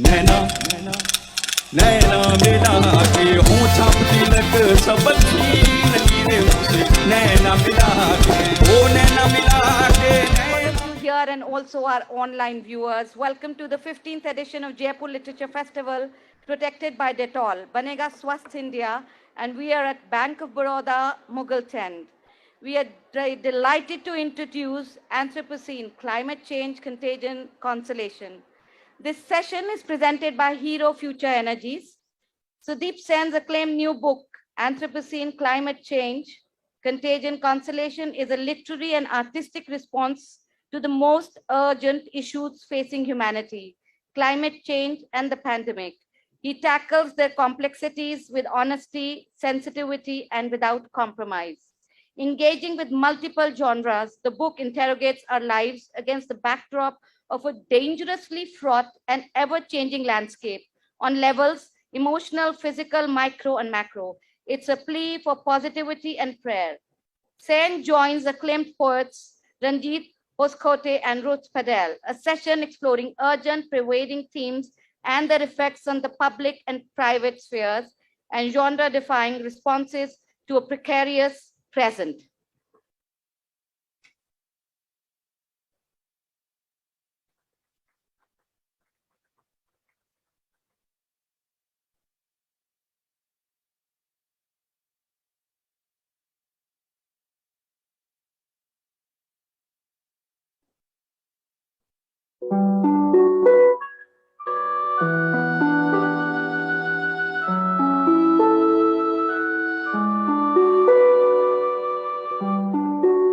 नैना नैना मिला के होठा तिलक सब छीन लीरे मुझसे नैना मिला के ओ नैना मिला के Here and also our online viewers. Welcome to the 15th edition of Jaipur Literature Festival, protected by Dettol, Banega Swasth India, and we are at Bank of Baroda, Mughal Tent. We are delighted to introduce Anthropocene, Climate Change, Contagion, Consolation. This session is presented by Hero Future Energies. Sudeep Sen's acclaimed new book, Anthropocene, Climate Change, Contagion, Consolation, is a literary and artistic response to the most urgent issues facing humanity, climate change and the pandemic. He tackles their complexities with honesty, sensitivity, and without compromise. Engaging with multiple genres, the book interrogates our lives against the backdrop of a dangerously fraught and ever-changing landscape on levels emotional, physical, micro, and macro. It's a plea for positivity and prayer. Sen joins acclaimed poets Ranjit Hoskote and Ruth Padel, a session exploring urgent, pervading themes and their effects on the public and private spheres and genre-defying responses to a precarious present.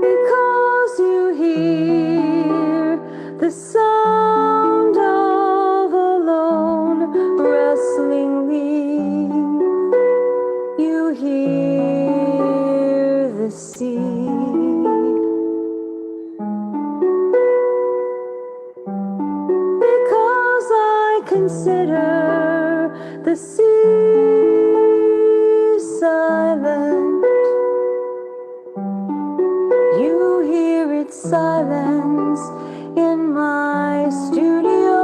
Because you hear the sound of a lone rustling leaf, you hear the sea. Because I consider the sea silent, you hear its silence in my studio.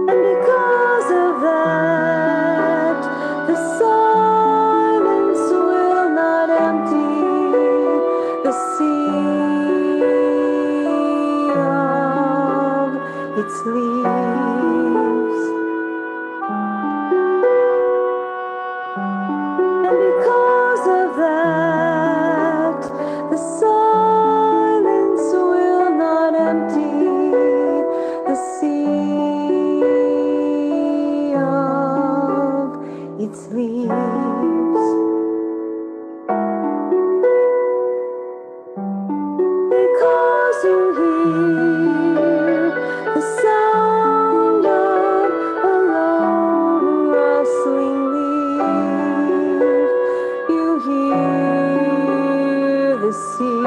And because of that, the silence will not empty the sea of its leaves. And because of that, the silence will not empty the sea of its leaves. Because you hear the sound of a lone rustling leaf, you hear the sea.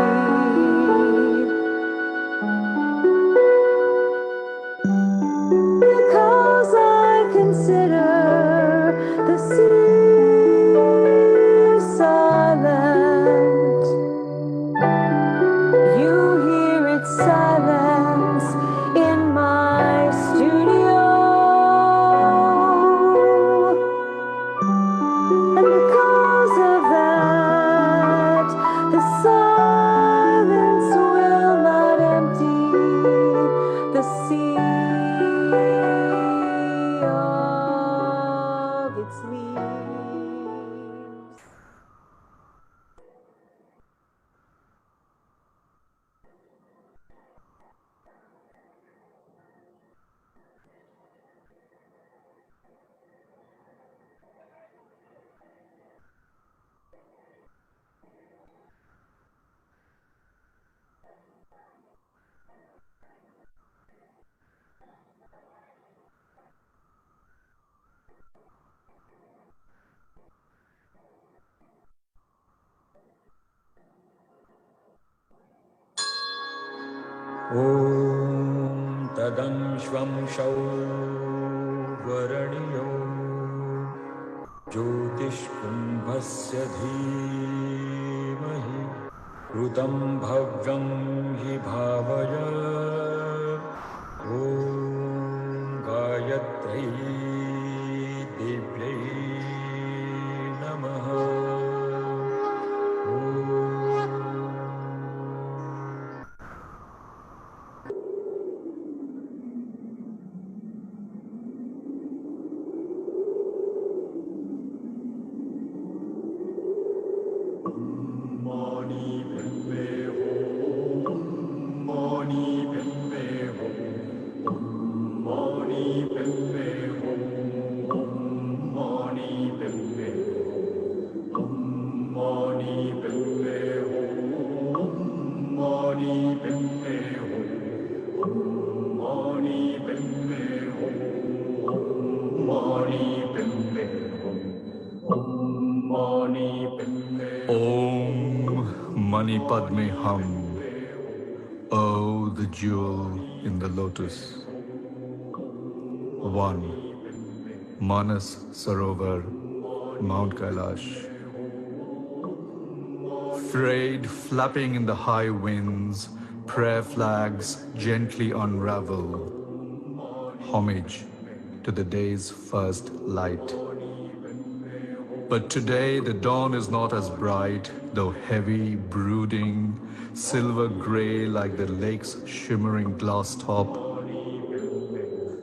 Because I consider the sea silent, you hear its silence in my studio. And because of that, the silence will not empty the sea of its leaves. ॐ तदं श्वं शौ वरणियो ज्योतिष्कुम्भस्य धीमहि ऋतं भव्यं हि भावय Mani Padme Hum. Oh, the jewel in the lotus. 1. Manas Sarovar, Mount Kailash. Frayed, flapping in the high winds, prayer flags gently unravel. Homage to the day's first light. But today the dawn is not as bright, though heavy, brooding, silver gray like the lake's shimmering glass top.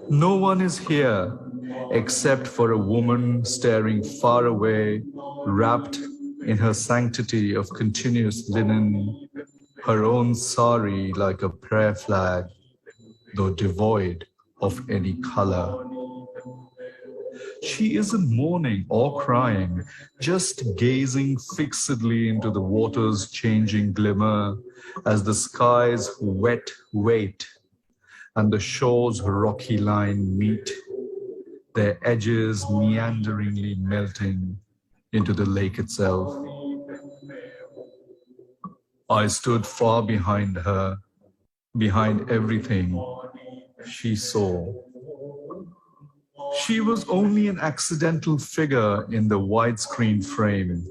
No one is here except for a woman staring far away, wrapped in her sanctity of continuous linen, her own sari like a prayer flag, though devoid of any color. She isn't mourning or crying, just gazing fixedly into the water's changing glimmer as the sky's wet weight and the shore's rocky line meet, their edges meanderingly melting into the lake itself. I stood far behind her, behind everything she saw. She was only an accidental figure in the widescreen frame.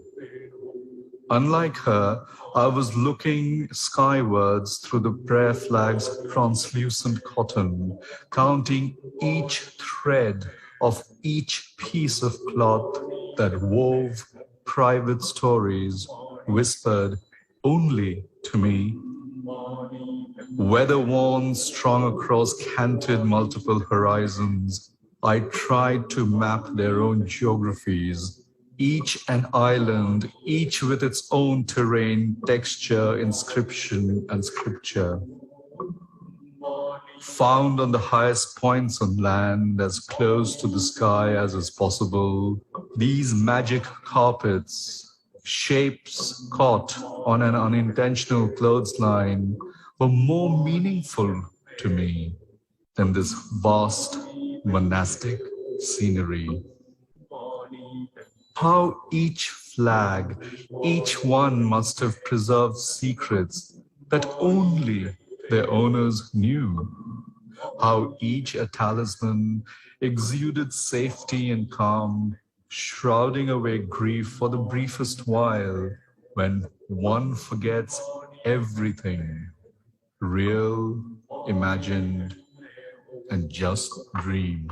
Unlike her, I was looking skywards through the prayer flag's translucent cotton, counting each thread of each piece of cloth that wove private stories whispered only to me. Weather-worn, strung across canted multiple horizons, I tried to map their own geographies, each an island, each with its own terrain, texture, inscription, and scripture. Found on the highest points on land, as close to the sky as is possible, these magic carpets, shapes caught on an unintentional clothesline, were more meaningful to me than this vast monastic scenery. How each flag, each one must have preserved secrets that only their owners knew. How each a talisman exuded safety and calm, shrouding away grief for the briefest while when one forgets everything, real, imagined, and just dreams.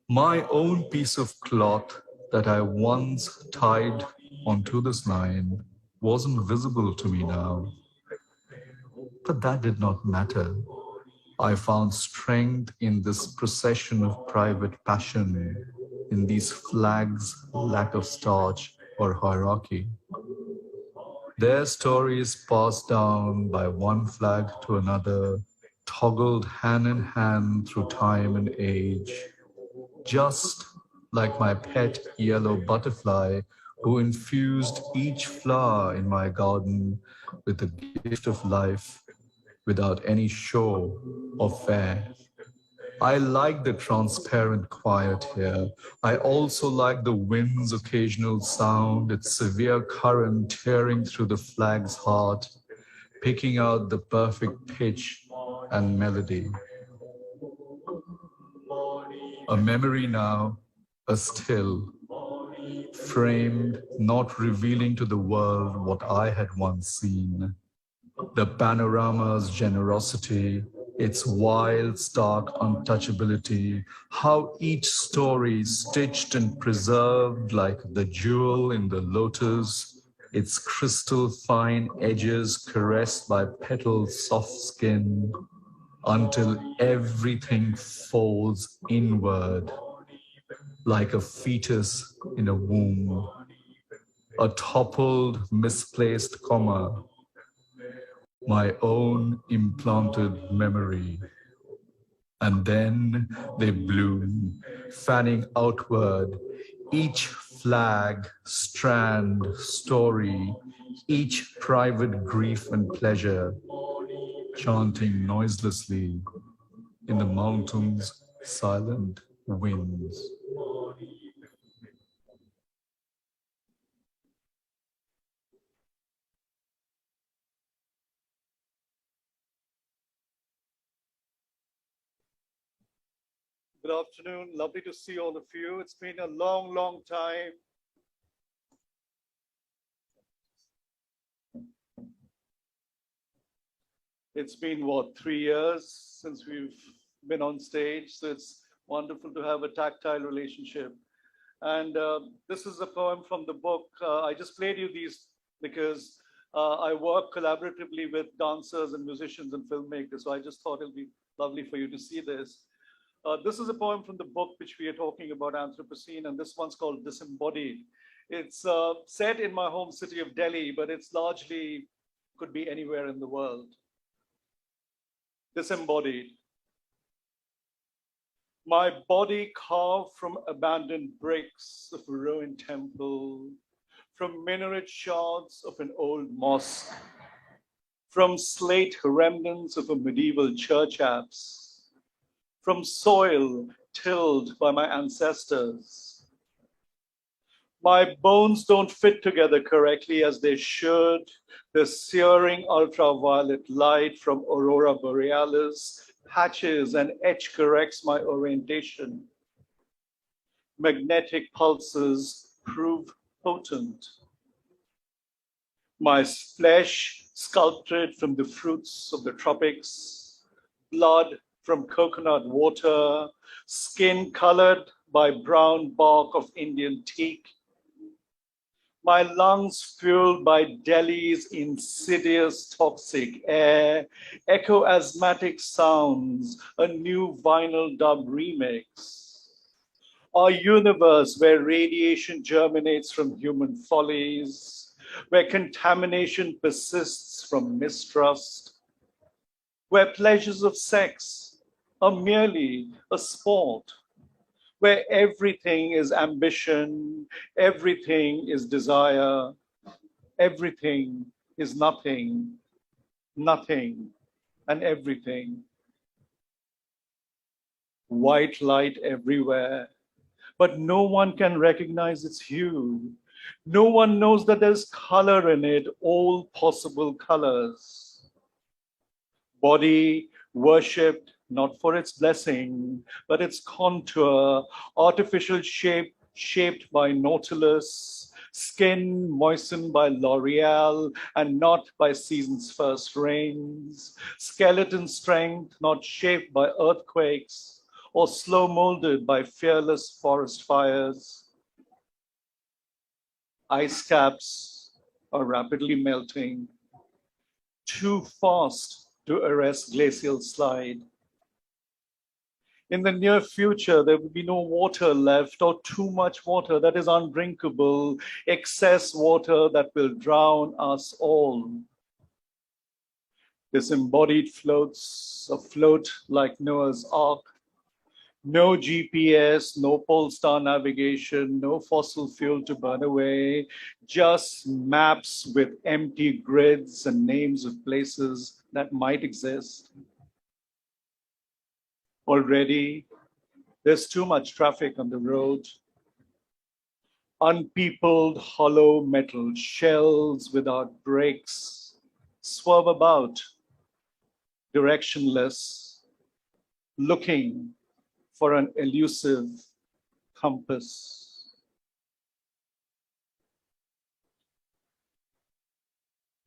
My own piece of cloth that I once tied onto this line wasn't visible to me now. But that did not matter. I found strength in this procession of private passion, in these flags' lack of starch or hierarchy. Their stories passed down by one flag to another, toggled hand in hand through time and age, just like my pet yellow butterfly who infused each flower in my garden with the gift of life without any show or fare. I like the transparent quiet here. I also like the wind's occasional sound, its severe current tearing through the flag's heart, picking out the perfect pitch and melody. A memory now, a still, framed, not revealing to the world what I had once seen. The panorama's generosity, its wild, stark untouchability, how each story stitched and preserved like the jewel in the lotus, its crystal fine edges caressed by petals' soft skin, until everything folds inward like a fetus in a womb, a toppled, misplaced comma, my own implanted memory. And then they bloom, fanning outward, each flag, strand, story, each private grief and pleasure, chanting noiselessly in the mountain's silent winds. Good afternoon. Lovely to see all of you. It's been a long, long time. It's been, what, 3 years since we've been on stage. So it's wonderful to have a tactile relationship. And this is a poem from the book. I just played you these because I work collaboratively with dancers and musicians and filmmakers. So I just thought it'll be lovely for you to see this. This is a poem from the book which we are talking about, Anthropocene, and this one's called Disembodied. It's set in my home city of Delhi, but it's largely could be anywhere in the world. Disembodied. My body carved from abandoned bricks of a ruined temple, from minaret shards of an old mosque, from slate remnants of a medieval church apse, from soil tilled by my ancestors. My bones don't fit together correctly as they should. The searing ultraviolet light from aurora borealis patches and etch corrects my orientation. Magnetic pulses prove potent. My flesh sculpted from the fruits of the tropics, blood from coconut water, skin colored by brown bark of Indian teak. My lungs fueled by Delhi's insidious toxic air, echo asthmatic sounds, a new vinyl dub remix. Our universe where radiation germinates from human follies, where contamination persists from mistrust, where pleasures of sex are merely a sport, where everything is ambition, everything is desire, everything is nothing, nothing, and everything. White light everywhere, but no one can recognize its hue. No one knows that there's color in it, all possible colors. Body worshipped not for its blessing, but its contour, artificial shape shaped by Nautilus, skin moistened by L'Oreal and not by season's first rains, skeleton strength not shaped by earthquakes or slow molded by fearless forest fires. Ice caps are rapidly melting, too fast to arrest glacial slide. In the near future, there will be no water left or too much water that is undrinkable, excess water that will drown us all. Disembodied floats afloat like Noah's Ark. No GPS, no pole star navigation, no fossil fuel to burn away, just maps with empty grids and names of places that might exist. Already, there's too much traffic on the road. Unpeopled hollow metal shells without brakes swerve about, directionless, looking for an elusive compass.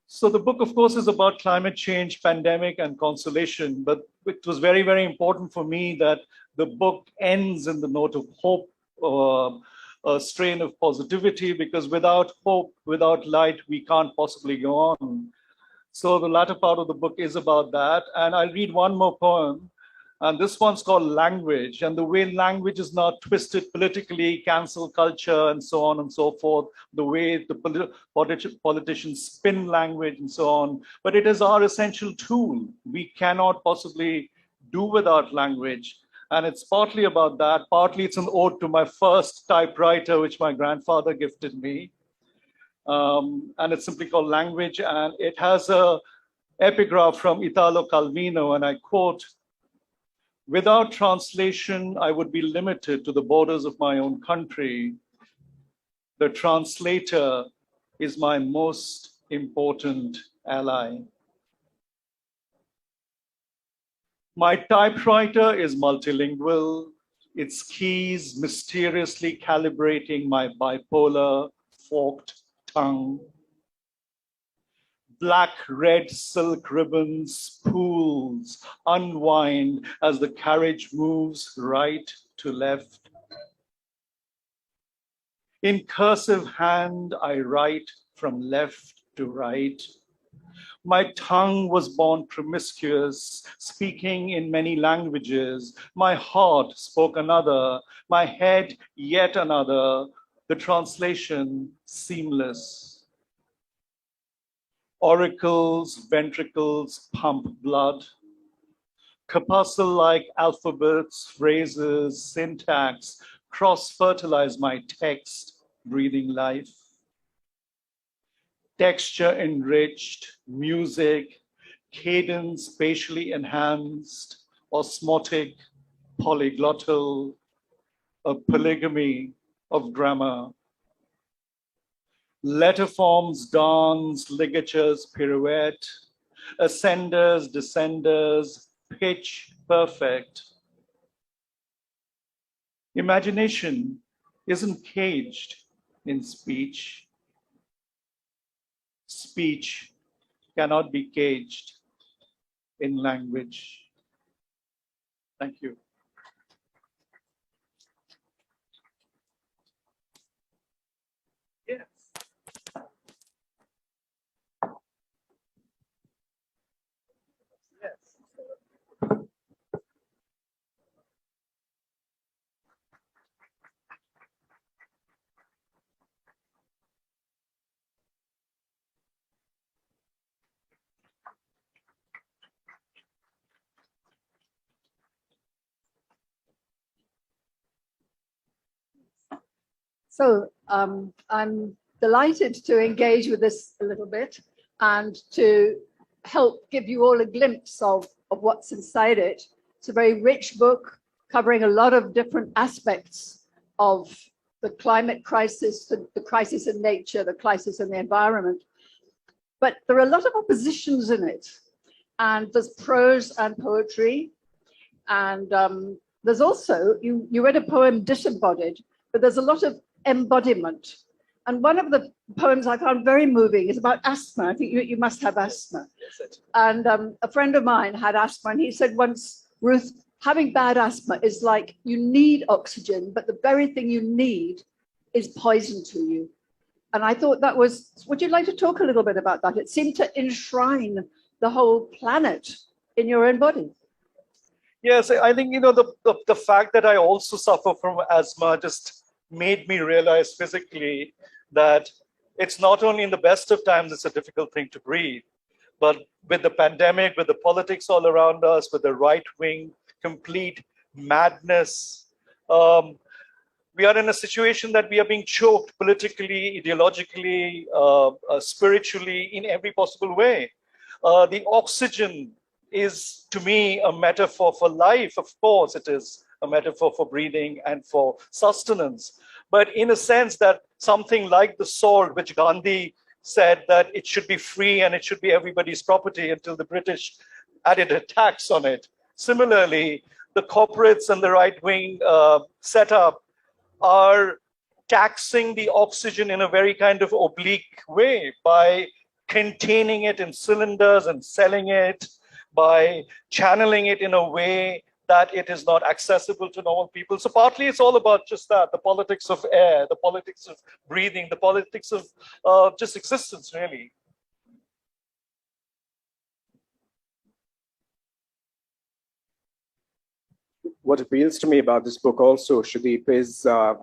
So the book, of course, is about climate change, pandemic, and consolation, but it was very, very important for me that the book ends in the note of hope, a strain of positivity, because without hope, without light, we can't possibly go on. So the latter part of the book is about that. And I'll read one more poem. And this one's called Language, and the way language is now twisted politically, cancel culture, and so on and so forth, the way the politicians spin language and so on. But it is our essential tool. We cannot possibly do without language. And it's partly about that. Partly it's an ode to my first typewriter, which my grandfather gifted me. And it's simply called Language. And it has an epigraph from Italo Calvino, and I quote, "Without translation, I would be limited to the borders of my own country. The translator is my most important ally." My typewriter is multilingual. its keys mysteriously calibrating my bipolar forked tongue. Black red silk ribbons, pools, unwind as the carriage moves right to left. In cursive hand, I write from left to right. My tongue was born promiscuous, speaking in many languages. My heart spoke another, my head yet another, the translation seamless. Auricles, ventricles pump blood. Corpuscle-like alphabets, phrases, syntax cross-fertilize my text, breathing life. Texture enriched, music, cadence spatially enhanced, osmotic, polyglottal, a polygamy of grammar. Letter forms dance, ligatures pirouette, ascenders, descenders, pitch perfect. Imagination isn't caged in speech. Speech cannot be caged in language. Thank you. Yes. Yes. So I'm delighted to engage with this a little bit and to help give you all a glimpse of what's inside it. It's a very rich book covering a lot of different aspects of the climate crisis, the crisis in nature, the crisis in the environment. But there are a lot of oppositions in it. And there's prose and poetry. And there's also, you read a poem, Disembodied, but there's a lot of embodiment. And one of the poems I found very moving is about asthma. I think you must have asthma. And a friend of mine had asthma, and he said once, Ruth, having bad asthma is like you need oxygen, but the very thing you need is poison to you. And I thought that was, would you like to talk a little bit about that? It seemed to enshrine the whole planet in your own body. Yes, I think, the fact that I also suffer from asthma just made me realize physically that it's not only in the best of times, it's a difficult thing to breathe, but with the pandemic, with the politics all around us, with the right wing, complete madness, we are in a situation that we are being choked politically, ideologically, spiritually, in every possible way. The oxygen is, to me, a metaphor for life. Of course, it is a metaphor for breathing and for sustenance. But in a sense that something like the sword, which Gandhi said that it should be free and it should be everybody's property until the British added a tax on it. Similarly, the corporates and the right-wing setup are taxing the oxygen in a very kind of oblique way by containing it in cylinders and selling it, by channeling it in a way that it is not accessible to normal people. So partly it's all about just that, the politics of air, the politics of breathing, the politics of just existence, really. What appeals to me about this book also, Sudeep, is I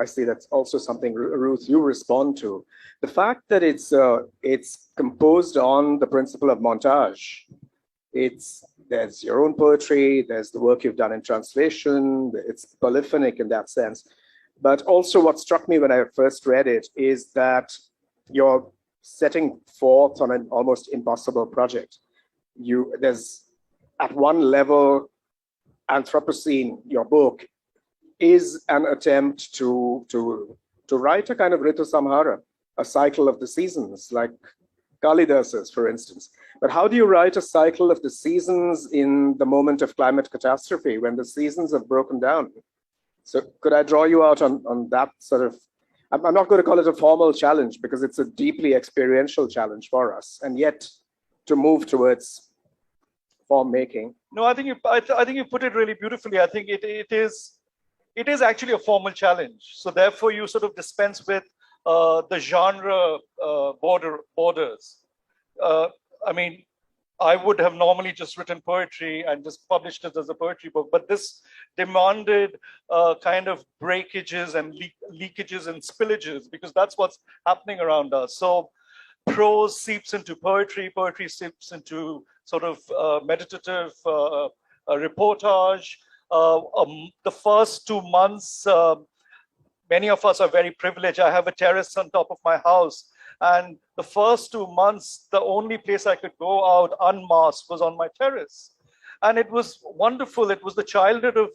see that's also something, Ruth, you respond to. The fact that it's composed on the principle of montage. There's your own poetry, there's the work you've done in translation, it's polyphonic in that sense. But also what struck me when I first read it is that you're setting forth on an almost impossible project. There's, at one level, Anthropocene, your book, is an attempt to write a kind of Ritu Samhara, a cycle of the seasons, like Kalidas's, for instance. But how do you write a cycle of the seasons in the moment of climate catastrophe when the seasons have broken down? So could I draw you out on that sort of, I'm not going to call it a formal challenge because it's a deeply experiential challenge for us, and yet to move towards form making. No, I think you put it really beautifully. I think it is actually a formal challenge. So therefore, you sort of dispense with the genre borders. I mean, I would have normally just written poetry and just published it as a poetry book, but this demanded kind of breakages and leakages and spillages, because that's what's happening around us. So prose seeps into poetry, poetry seeps into sort of meditative reportage. The first 2 months, many of us are very privileged. I have a terrace on top of my house. And the first 2 months, the only place I could go out unmasked was on my terrace. And it was wonderful. It was the childhood of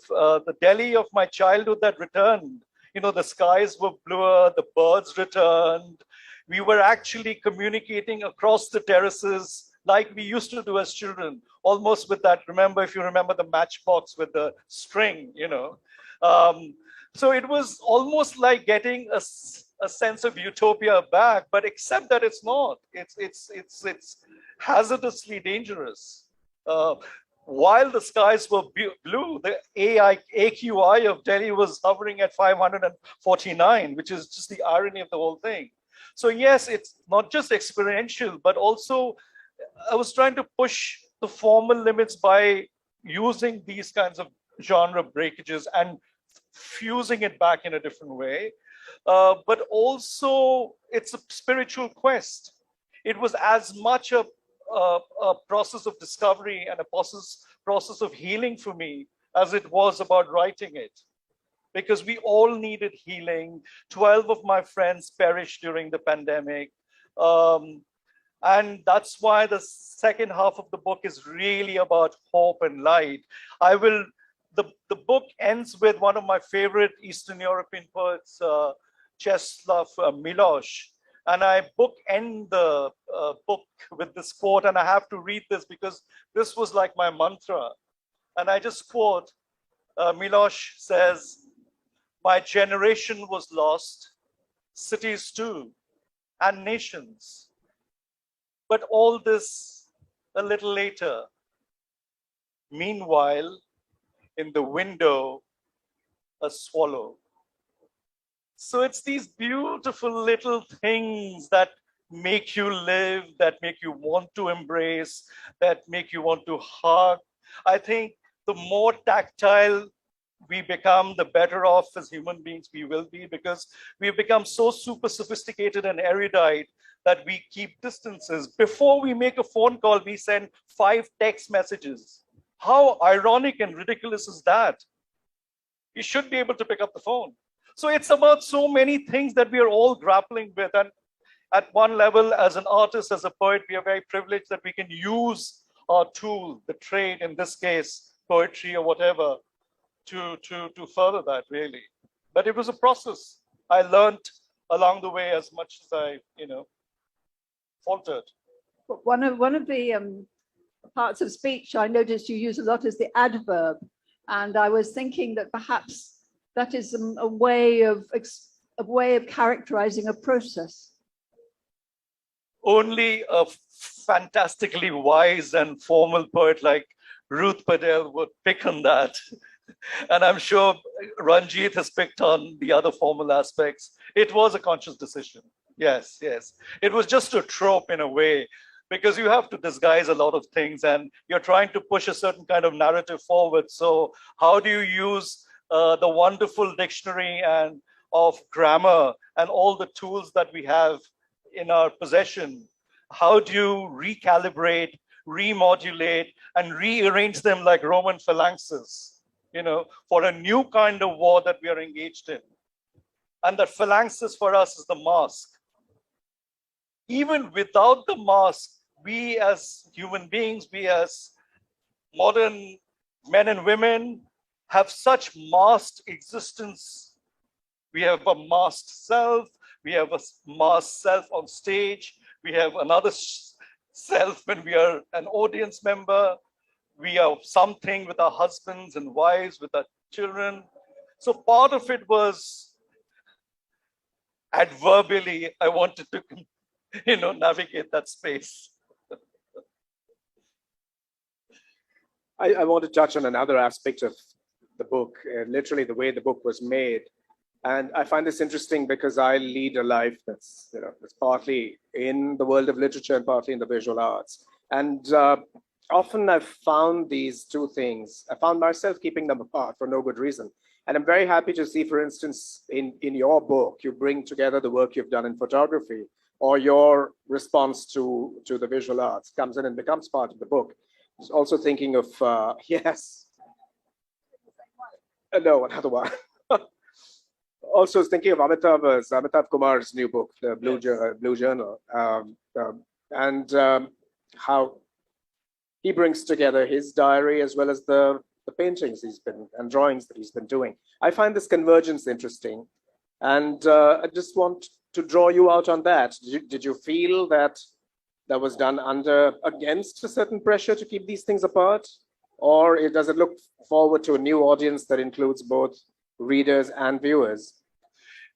the Delhi of my childhood that returned. You know, the skies were bluer, the birds returned. We were actually communicating across the terraces like we used to do as children, almost with that, if you remember the matchbox with the string, you know. So it was almost like getting a sense of utopia back, but except that it's not. It's hazardously dangerous. While the skies were blue, the AQI of Delhi was hovering at 549, which is just the irony of the whole thing. So yes, it's not just experiential, but also I was trying to push the formal limits by using these kinds of genre breakages and fusing it back in a different way. But also it's a spiritual quest. It was as much a process of discovery and a process of healing for me as it was about writing it. Because we all needed healing. 12 of my friends perished during the pandemic. And that's why the second half of the book is really about hope and light. The book ends with one of my favorite Eastern European poets, Czeslaw Milosz. And I bookend the book with this quote, and I have to read this because this was like my mantra. And I just quote, Milosz says, "My generation was lost, cities too, and nations. But all this a little later. Meanwhile, in the window, a swallow." So it's these beautiful little things that make you live, that make you want to embrace, that make you want to hug. I think the more tactile we become, the better off as human beings we will be, because we've become so super sophisticated and erudite that we keep distances. Before we make a phone call, we send 5 text messages. How ironic and ridiculous is that? You should be able to pick up the phone. So it's about so many things that we are all grappling with. And at one level, as an artist, as a poet, we are very privileged that we can use our tool, the trade, in this case, poetry or whatever, to further that, really. But it was a process. I learned along the way as much as I, faltered. But one of the parts of speech I noticed you use a lot is the adverb. And I was thinking that perhaps that is a way of characterizing a process. Only a fantastically wise and formal poet like Ruth Padel would pick on that. And I'm sure Ranjit has picked on the other formal aspects. It was a conscious decision. Yes, yes. It was just a trope in a way, because you have to disguise a lot of things and you're trying to push a certain kind of narrative forward. So how do you use the wonderful dictionary and of grammar and all the tools that we have in our possession? How do you recalibrate, remodulate, and rearrange them like Roman phalanxes, for a new kind of war that we are engaged in? And the phalanxes for us is the mask. Even without the mask, we as human beings, we as modern men and women, have such masked existence. We have a masked self. We have a masked self on stage. We have another self when we are an audience member. We are something with our husbands and wives, with our children. So part of it was adverbially, I wanted to, navigate that space. I want to touch on another aspect of the book, literally the way the book was made. And I find this interesting because I lead a life that's, that's partly in the world of literature and partly in the visual arts. And often I've found these two things, I found myself keeping them apart for no good reason. And I'm very happy to see, for instance, in your book, you bring together the work you've done in photography, or your response to the visual arts comes in and becomes part of the book. I was also thinking of, yes. No, another one. Also was thinking of Amitav Kumar's new book, the Blue Journal, and how he brings together his diary as well as the paintings and drawings that he's been doing. I find this convergence interesting, and I just want to draw you out on that. Did you feel that was done against a certain pressure to keep these things apart, or does it look forward to a new audience that includes both readers and viewers?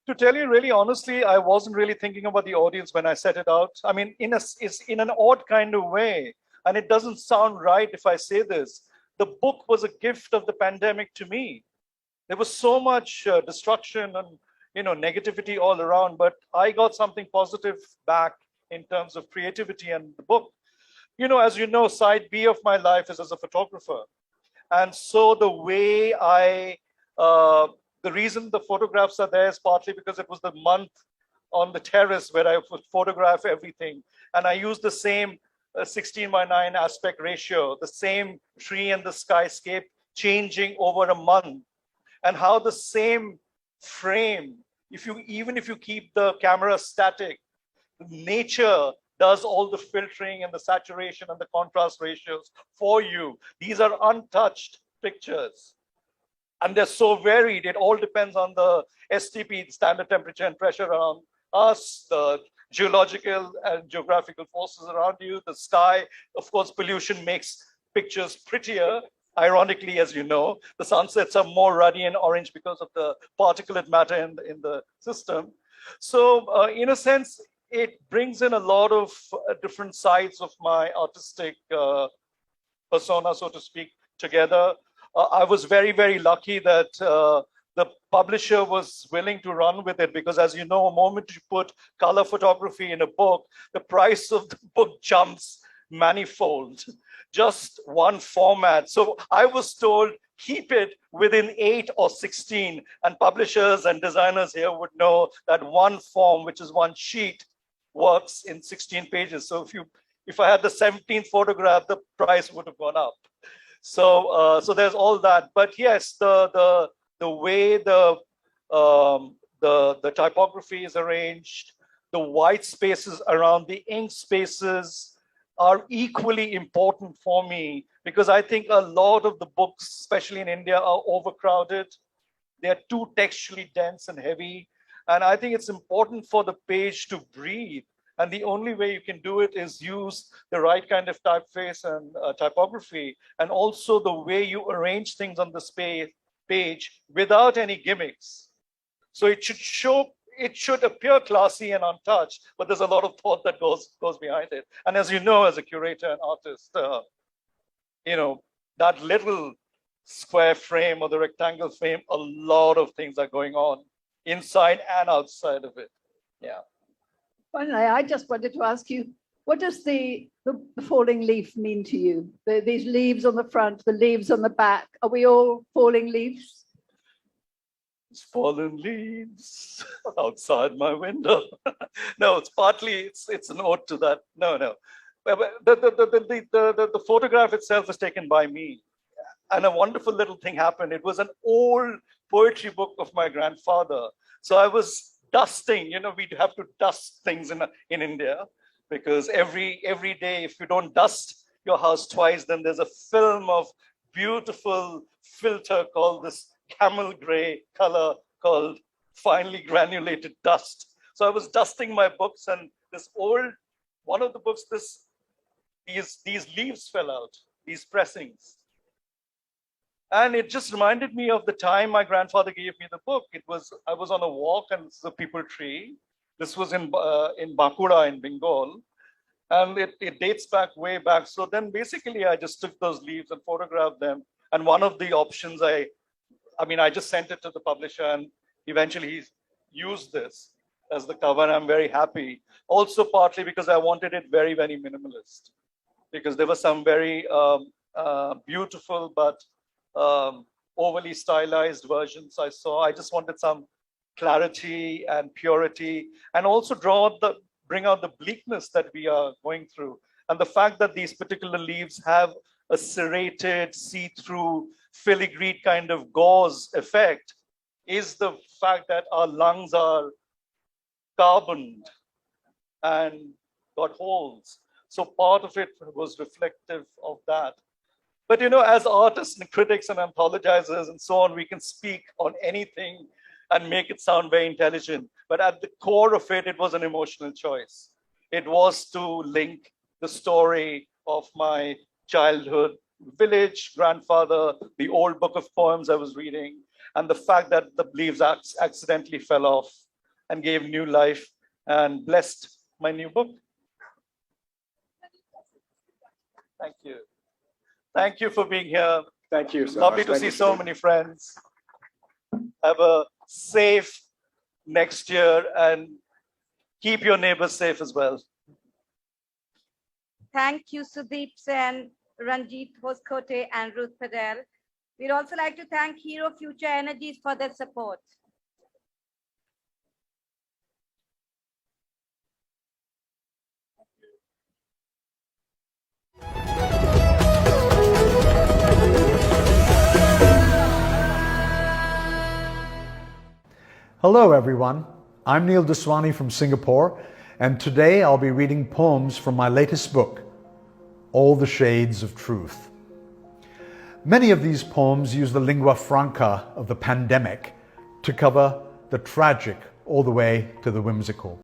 To tell you really honestly, I wasn't really thinking about the audience when I set it out. I mean, it's in an odd kind of way, and it doesn't sound right if I say this. The book was a gift of the pandemic to me. There was so much destruction and negativity all around, but I got something positive back in terms of creativity and the book. As you know, side B of my life is as a photographer, and so the way the reason the photographs are there is partly because it was the month on the terrace where I would photograph everything. And I used the same 16:9 aspect ratio, the same tree and the skyscape changing over a month. And how the same frame, even if you keep the camera static, nature does all the filtering and the saturation and the contrast ratios for you. These are untouched pictures. And they're so varied, it all depends on the STP, standard temperature and pressure around us, the geological and geographical forces around you, the sky. Of course, pollution makes pictures prettier. Ironically, as you know, the sunsets are more ruddy and orange because of the particulate matter in the system. So in a sense, it brings in a lot of different sides of my artistic persona, so to speak, together. I was very, very lucky that the publisher was willing to run with it, because as you know, the moment you put color photography in a book, the price of the book jumps manifold. Just one format. So I was told, keep it within 8 or 16, and publishers and designers here would know that one form, which is one sheet, works in 16 pages. So if I had the 17th photograph, the price would have gone up. So there's all that. But yes, the way the typography is arranged, the white spaces around the ink spaces are equally important for me, because I think a lot of the books, especially in India, are overcrowded. They're too textually dense and heavy. And I think it's important for the page to breathe. And the only way you can do it is use the right kind of typeface and typography, and also the way you arrange things on the page without any gimmicks. So it should appear classy and untouched, but there's a lot of thought that goes behind it. And as you know, as a curator and artist, that little square frame or the rectangle frame, a lot of things are going on inside and outside of it. Yeah. Finally, I just wanted to ask you, what does the falling leaf mean to you? These leaves on the front, the leaves on the back, are we all falling leaves? It's fallen leaves outside my window. No, it's partly, it's an ode to that. No. The photograph itself was taken by me. And a wonderful little thing happened. It was an old poetry book of my grandfather. So I was dusting, we'd have to dust things in India, because every day, if you don't dust your house twice, then there's a film of beautiful filter called this camel gray color called finely granulated dust. So I was dusting my books, and this old one of the books, these leaves fell out, these pressings. And it just reminded me of the time my grandfather gave me the book. I was on a walk and it's a people tree. This was in Bankura in Bengal. And it dates back way back. So then basically I just took those leaves and photographed them. And one of the options I just sent it to the publisher and eventually he used this as the cover. And I'm very happy. Also partly because I wanted it very, very minimalist. Because there were some very beautiful but overly stylized versions I saw. I just wanted some clarity and purity and also bring out the bleakness that we are going through. And the fact that these particular leaves have a serrated, see-through, filigreed kind of gauze effect is the fact that our lungs are carboned and got holes. So part of it was reflective of that. But as artists and critics and anthologizers and so on, we can speak on anything and make it sound very intelligent. But at the core of it, it was an emotional choice. It was to link the story of my childhood village, grandfather, the old book of poems I was reading, and the fact that the leaves accidentally fell off and gave new life and blessed my new book. Thank you. Thank you for being here. Thank you so Lovely much. to see so many friends. Have a safe next year and keep your neighbors safe as well. Thank you, Sudeep Sen, Ranjit Hoskote, and Ruth Padel. We'd also like to thank Hero Future Energies for their support. Hello everyone, I'm Neil Daswani from Singapore, and today I'll be reading poems from my latest book, All the Shades of Truth. Many of these poems use the lingua franca of the pandemic to cover the tragic all the way to the whimsical.